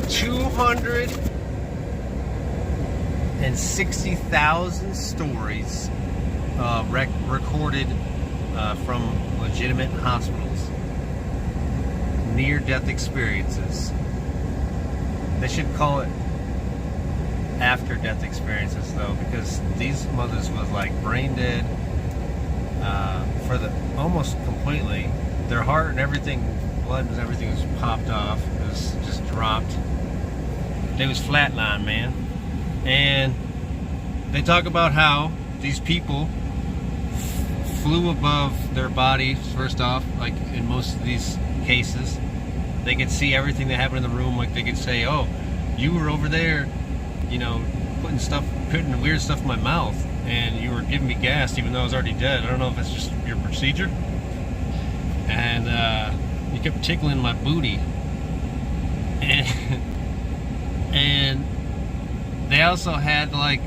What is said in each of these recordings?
260,000 stories recorded from legitimate hospitals. Near-death experiences. They should call it after-death experiences, though, because these mothers was like brain dead for the almost completely. Their heart and everything, blood and everything was popped off. It was just dropped. They was flatline, man. And they talk about how these people flew above their bodies. First off, like in most of these cases, they could see everything that happened in the room. Like they could say, "Oh, you were over there, you know, putting weird stuff in my mouth, and you were giving me gas even though I was already dead. I don't know if it's just your procedure." And you kept tickling my booty. And they also had like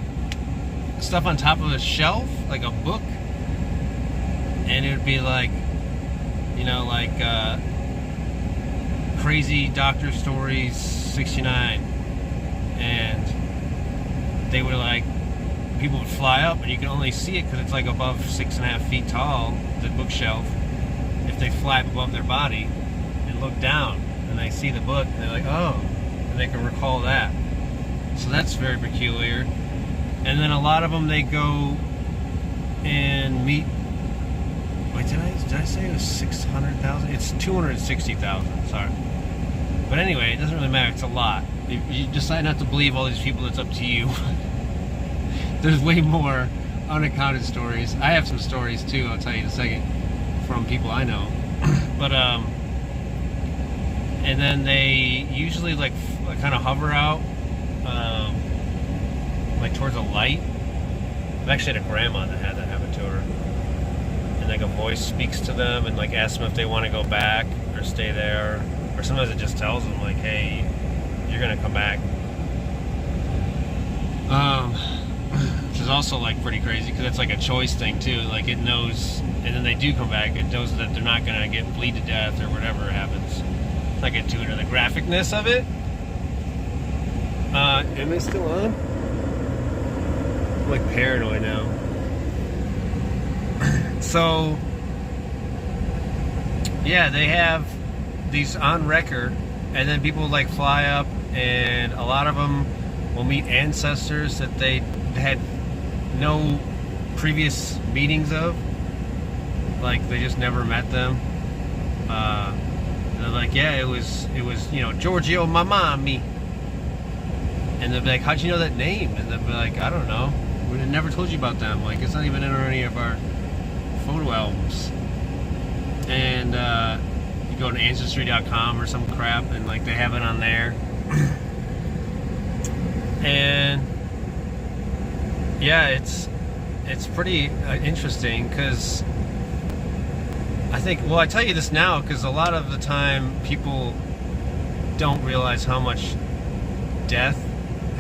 stuff on top of a shelf, like a book, and it would be like, you know, like crazy doctor stories 69, and they would like, people would fly up and you can only see it because it's like above 6.5 feet tall, the bookshelf. If they fly above their body and look down and they see the book and they're like, oh, and they can recall that. So that's very peculiar. And then a lot of them, they go and meet. Wait, did I say it was 600,000? It's 260,000. Sorry. But anyway, it doesn't really matter. It's a lot. If you decide not to believe all these people, it's up to you. There's way more unaccounted stories. I have some stories too. I'll tell you in a second from people I know. But and then they usually like kind of hover out. Like towards a light. I've actually had a grandma that had that happen to her. And like a voice speaks to them and like asks them if they want to go back or stay there. Or sometimes it just tells them like, hey, you're gonna come back. Which is also like pretty crazy because it's like a choice thing too. Like it knows, and then they do come back. It knows that they're not gonna get bleed to death or whatever happens. I get too into the graphicness of it. Am I still on? I'm like paranoid now. So, yeah, they have these on record, and then people like fly up, and a lot of them will meet ancestors that they had no previous meetings of. Like they just never met them. They're like, yeah, it was you know, Giorgio Mamami. And they'll be like, how'd you know that name? And they'll be like, I don't know. We never told you about them. Like, it's not even in any of our photo albums. And you go to Ancestry.com or some crap, and like they have it on there. And yeah, it's pretty interesting because I think, well, I tell you this now because a lot of the time people don't realize how much death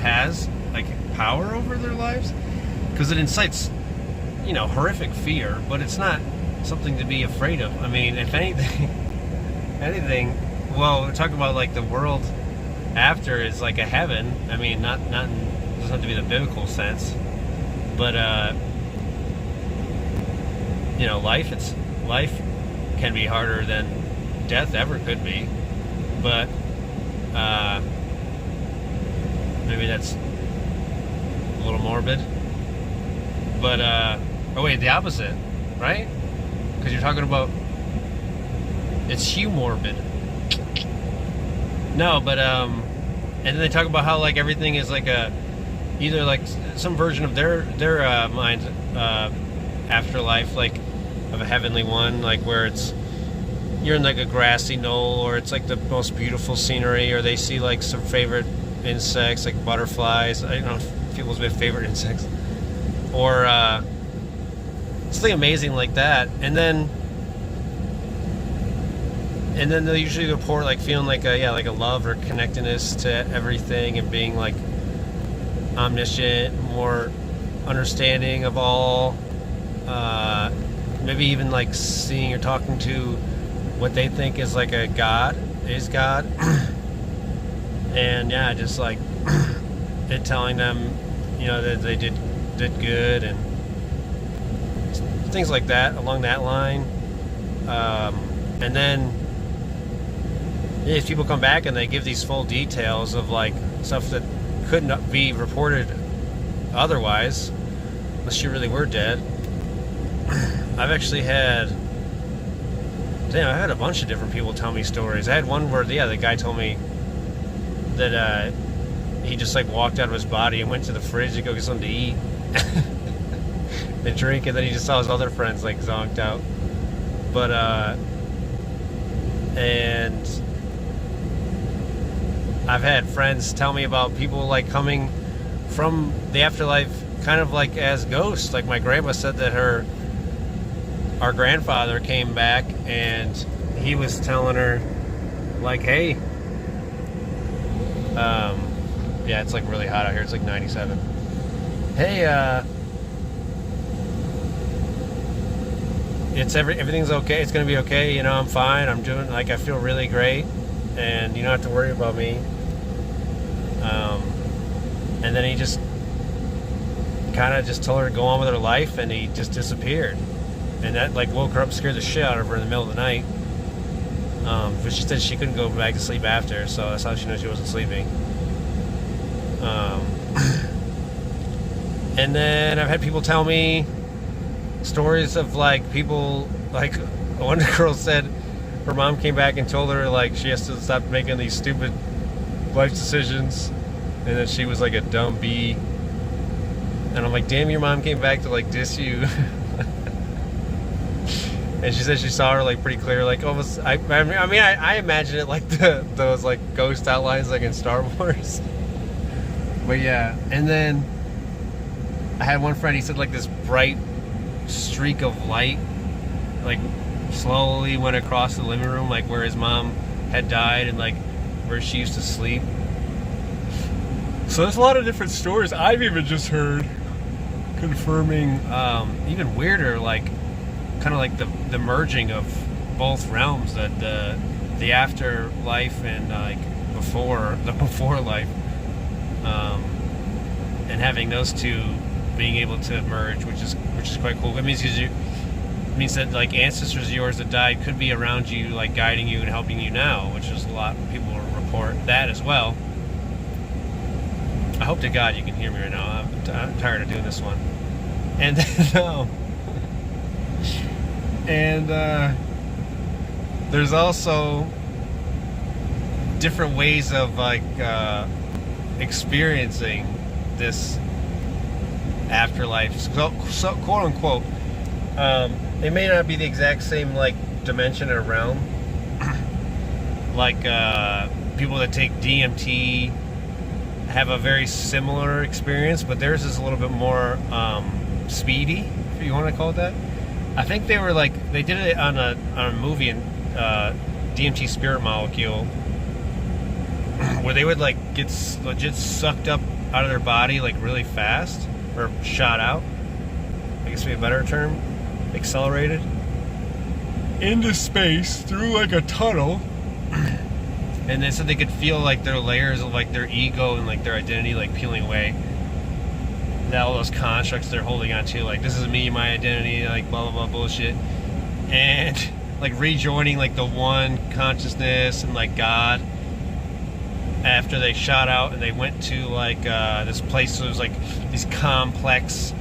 has like power over their lives, because it incites, you know, horrific fear, but it's not something to be afraid of. I mean, if anything, well, we're talking about like the world after is like a heaven. I mean, not it doesn't have to be the biblical sense, but you know, life can be harder than death ever could be, but maybe that's a little morbid. But, oh wait, the opposite, right? Because you're talking about, it's humorbid. No, but, and then they talk about how, like, everything is like either like some version of their mind, afterlife, like, of a heavenly one, like where you're in like a grassy knoll, or it's like the most beautiful scenery, or they see like some favorite insects like butterflies. I don't know if people's favorite insects, or something amazing like that. And then they'll usually report like feeling like a love or connectedness to everything, and being like omniscient, more understanding of all, maybe even like seeing or talking to what they think is like a god, is God. And yeah, just like it telling them, you know, that they did good and things like that along that line. And then if people come back and they give these full details of like stuff that couldn't be reported otherwise, unless you really were dead. I've actually had a bunch of different people tell me stories. I had one where the guy told me that he just like walked out of his body and went to the fridge to go get something to eat and drink, and then he just saw his other friends like zonked out. But and I've had friends tell me about people like coming from the afterlife kind of like as ghosts. Like my grandma said that our grandfather came back and he was telling her like, hey, yeah, it's like really hot out here. It's like 97. Hey, everything's okay. It's gonna be okay. You know, I'm fine. I'm doing like I feel really great, and you don't have to worry about me. And then he just kind of just told her to go on with her life, and he just disappeared. And that like woke her up, scared the shit out of her in the middle of the night. But she said she couldn't go back to sleep after, so that's how she knows she wasn't sleeping. And then I've had people tell me stories of like people, like one girl said her mom came back and told her like she has to stop making these stupid life decisions, and that she was like a dumb bee. And I'm like, damn, your mom came back to like diss you. And she said she saw her like pretty clear, like almost. I imagine it like those like ghost outlines like in Star Wars. But yeah, and then I had one friend. He said like this bright streak of light, like slowly went across the living room, like where his mom had died and like where she used to sleep. So there's a lot of different stories I've even just heard confirming, even weirder, like kind of like the merging of both realms, that the afterlife and like before life, and having those two being able to merge, which is quite cool. It means that like ancestors of yours that died could be around you, like guiding you and helping you now, which is a lot of people report that as well. I hope to God you can hear me right now. I'm tired of doing this one. And then, there's also different ways of like experiencing this afterlife, so quote unquote. It may not be the exact same like dimension or realm. Like people that take DMT have a very similar experience, but theirs is a little bit more speedy, if you want to call it that. I think they did it on a movie in DMT Spirit Molecule, where they would like get legit sucked up out of their body like really fast, or shot out, I guess would be a better term, accelerated into space through like a tunnel. And they said they could feel like their layers of like their ego and like their identity like peeling away. That all those constructs they're holding on to, like this is me, my identity, like blah blah blah bullshit, and like rejoining like the one consciousness and like God. After they shot out and they went to like this place, so it was like these complex,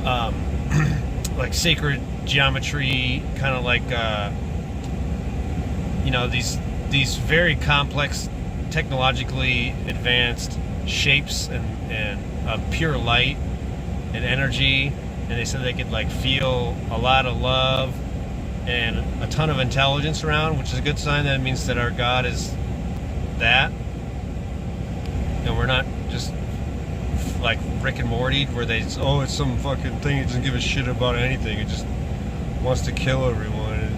like sacred geometry, kind of like these very complex, technologically advanced shapes and pure light and energy, and they said they could like feel a lot of love and a ton of intelligence around, which is a good sign. That means that our God is that, and we're not just like Rick and Morty, where it's some fucking thing, it doesn't give a shit about anything, it just wants to kill everyone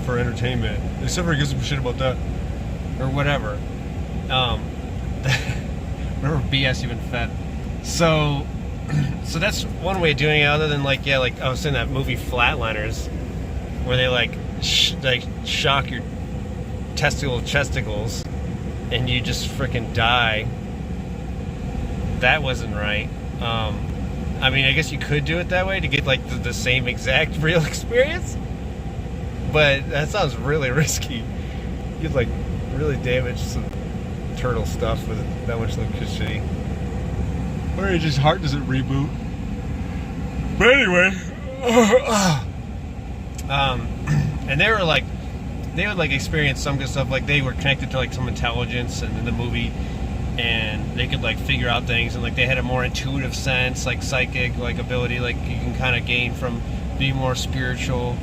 for entertainment, except for it gives a shit about that or whatever. Whatever BS even fed. So that's one way of doing it, other than like I was saying that movie Flatliners, where they like shock your chesticles and you just freaking die. That wasn't right. I mean, I guess you could do it that way to get like the same exact real experience, but that sounds really risky. You'd like really damage some turtle stuff with that much electricity, or it just heart doesn't reboot. But anyway, and they were like, they would like experience some good stuff. Like they were connected to like some intelligence, and in the movie, and they could like figure out things, and like they had a more intuitive sense, like psychic, like ability, like you can kind of gain from being more spiritual.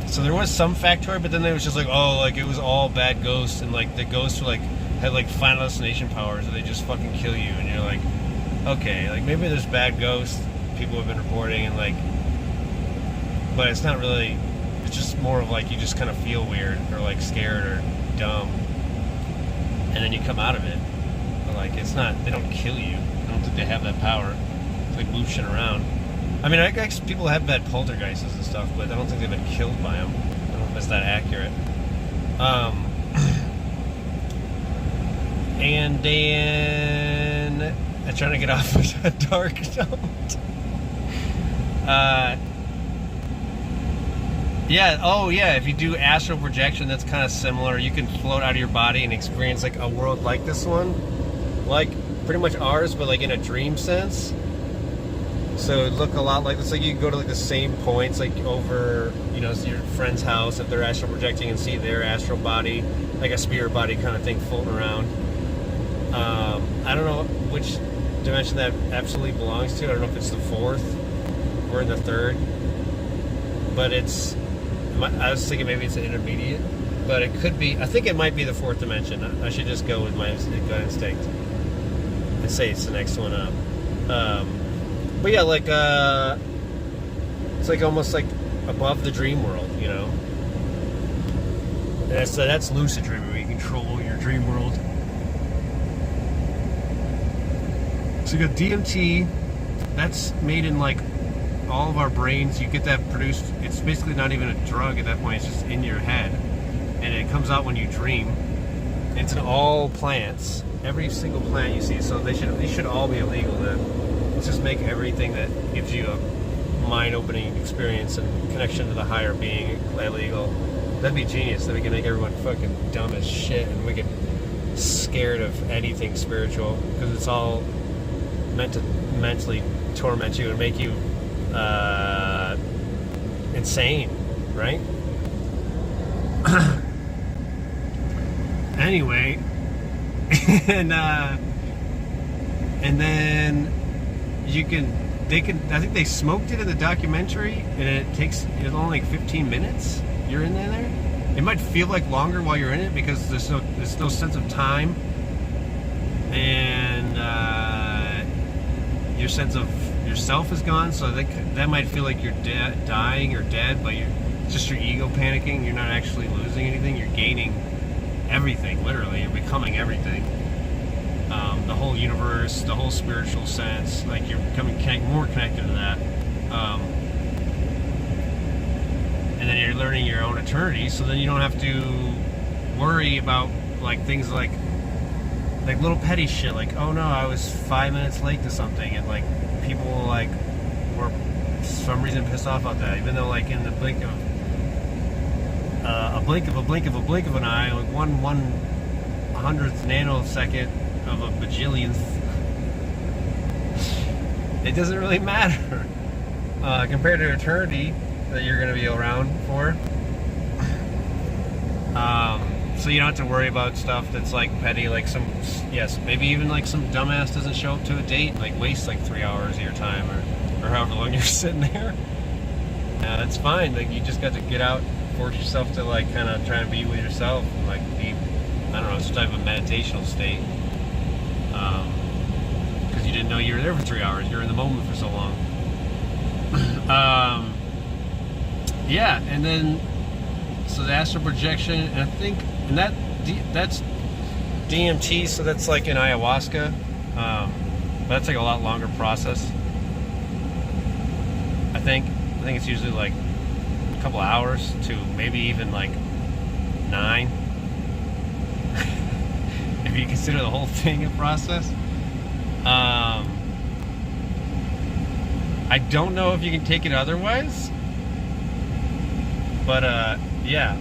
So there was some factoid, but then it was just like, oh, like it was all bad ghosts, and like the ghosts were like had like final destination powers, and they just fucking kill you, and you're like, okay, like maybe there's bad ghosts people have been reporting, and like, but it's not really. It's just more of like you just kind of feel weird or like scared or dumb, and then you come out of it. But like it's not. They don't kill you. I don't think they have that power to like move shit around. I mean, I guess people have bad poltergeists and stuff, but I don't think they've been killed by them. I don't know if that's that accurate. And then I'm trying to get off of a dark note. Yeah, oh yeah, if you do astral projection, that's kind of similar. You can float out of your body and experience like a world like this one. Like pretty much ours, but like in a dream sense. So it'd look a lot like this. Like you can go to like the same points, like over, you know, your friend's house if they're astral projecting, and see their astral body, like a spirit body kind of thing floating around. I don't know which dimension that absolutely belongs to. I don't know if it's the fourth or in the third, but it's. I was thinking maybe it's an intermediate, but it could be. I think it might be the fourth dimension. I should just go with my gut instinct and say it's the next one up. But yeah, like it's like almost like above the dream world, you know. And that's lucid dreaming, where you control your dream world. So you got DMT. That's made in like all of our brains. You get that produced. It's basically not even a drug at that point. It's just in your head, and it comes out when you dream. It's in all plants, every single plant you see. So these should all be illegal then. Let's just make everything that gives you a mind-opening experience and connection to the higher being illegal. That'd be genius. Then we can make everyone fucking dumb as shit, and we get scared of anything spiritual, because it's all meant to mentally torment you and make you insane, right? Anyway, and then I think they smoked it in the documentary, and it's only like 15 minutes you're in there. It might feel like longer while you're in it, because there's no sense of time, and your sense of yourself is gone, so that might feel like you're dying or dead, but it's just your ego panicking. You're not actually losing anything. You're gaining everything, literally. You're becoming everything. The whole universe, the whole spiritual sense, like you're becoming more connected to that. And then you're learning your own eternity, so then you don't have to worry about like things like little petty shit, like, oh no, I was 5 minutes late to something, and like people like were for some reason pissed off about that, even though like in the blink of an eye, like 1/100th nanosecond of a bajillionth, it doesn't really matter compared to eternity that you're going to be around for. So you don't have to worry about stuff that's like petty, like maybe even like some dumbass doesn't show up to a date and like wastes like 3 hours of your time, or however long you're sitting there. That's fine. Like you just got to get out, force yourself to like kind of try and be with yourself, and like be, I don't know, some type of meditational state. Because you didn't know you were there for 3 hours. You were in the moment for so long. Yeah, and then so the astral projection, and I think, and that's DMT, so that's like in ayahuasca, but that's like a lot longer process. I think it's usually like a couple hours to maybe even like 9. if you consider the whole thing a process. I don't know if you can take it otherwise, but yeah,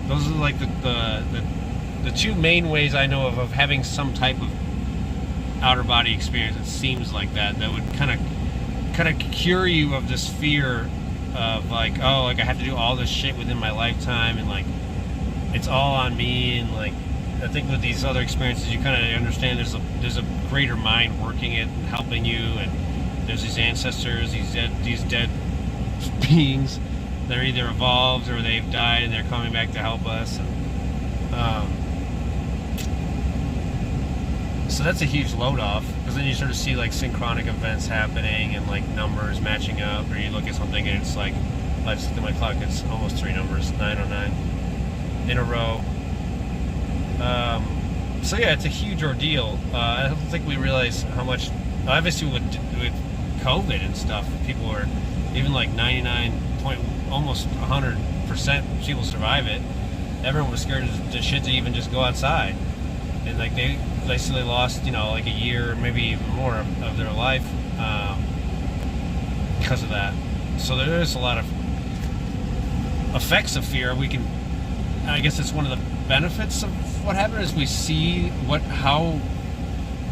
those are like the two main ways I know of having some type of outer body experience. It seems like that would kind of cure you of this fear of like, oh, like I have to do all this shit within my lifetime, and like it's all on me. And like I think with these other experiences, you kind of understand there's a greater mind working it and helping you, and there's these ancestors, these dead beings that are either evolved or they've died and they're coming back to help us. And, so that's a huge load off, because then you sort of see like synchronic events happening and like numbers matching up, or you look at something and it's like, I just looked at my clock, it's almost 3 numbers, 909 in a row. So yeah, it's a huge ordeal. I don't think we realize how much, obviously with COVID and stuff, people were even like 99 point, almost 100% people survive it. Everyone was scared to shit to even just go outside, and like they basically lost, you know, like a year, maybe even more of their life because of that. So there is a lot of effects of fear. I guess it's one of the benefits of what happened is we see how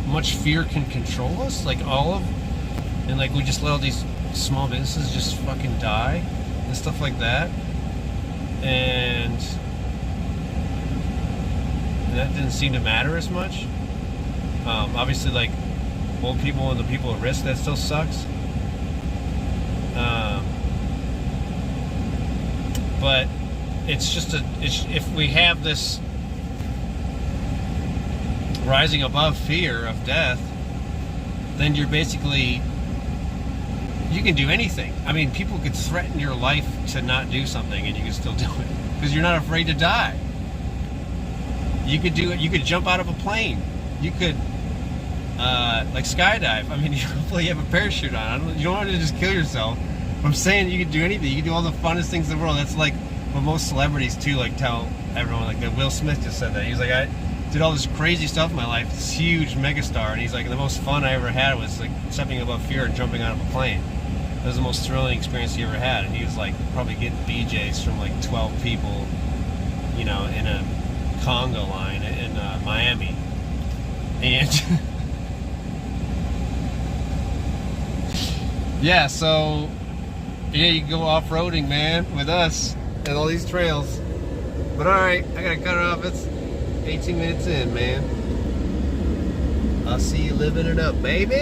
much fear can control us, like and like we just let all these small businesses just fucking die and stuff like that, and that didn't seem to matter as much. Obviously, like old people and the people at risk, that still sucks. But it's just if we have this rising above fear of death, then you can do anything. I mean, people could threaten your life to not do something and you can still do it because you're not afraid to die. You could do it. You could jump out of a plane. You could like skydive. I mean, hopefully you have a parachute on. You don't want to just kill yourself. I'm saying you could do anything. You can do all the funnest things in the world. That's like what most celebrities too, like tell everyone. Like that Will Smith just said that. He's like, I did all this crazy stuff in my life. This huge megastar, and he's like, the most fun I ever had was like stepping above fear and jumping out of a plane. That was the most thrilling experience he ever had. And he was like probably getting BJs from like 12 people, you know, in a Congo line in Miami. And yeah, so yeah, you can go off-roading, man, with us and all these trails. But alright, I gotta cut it off. It's 18 minutes in, man. I'll see you living it up, baby!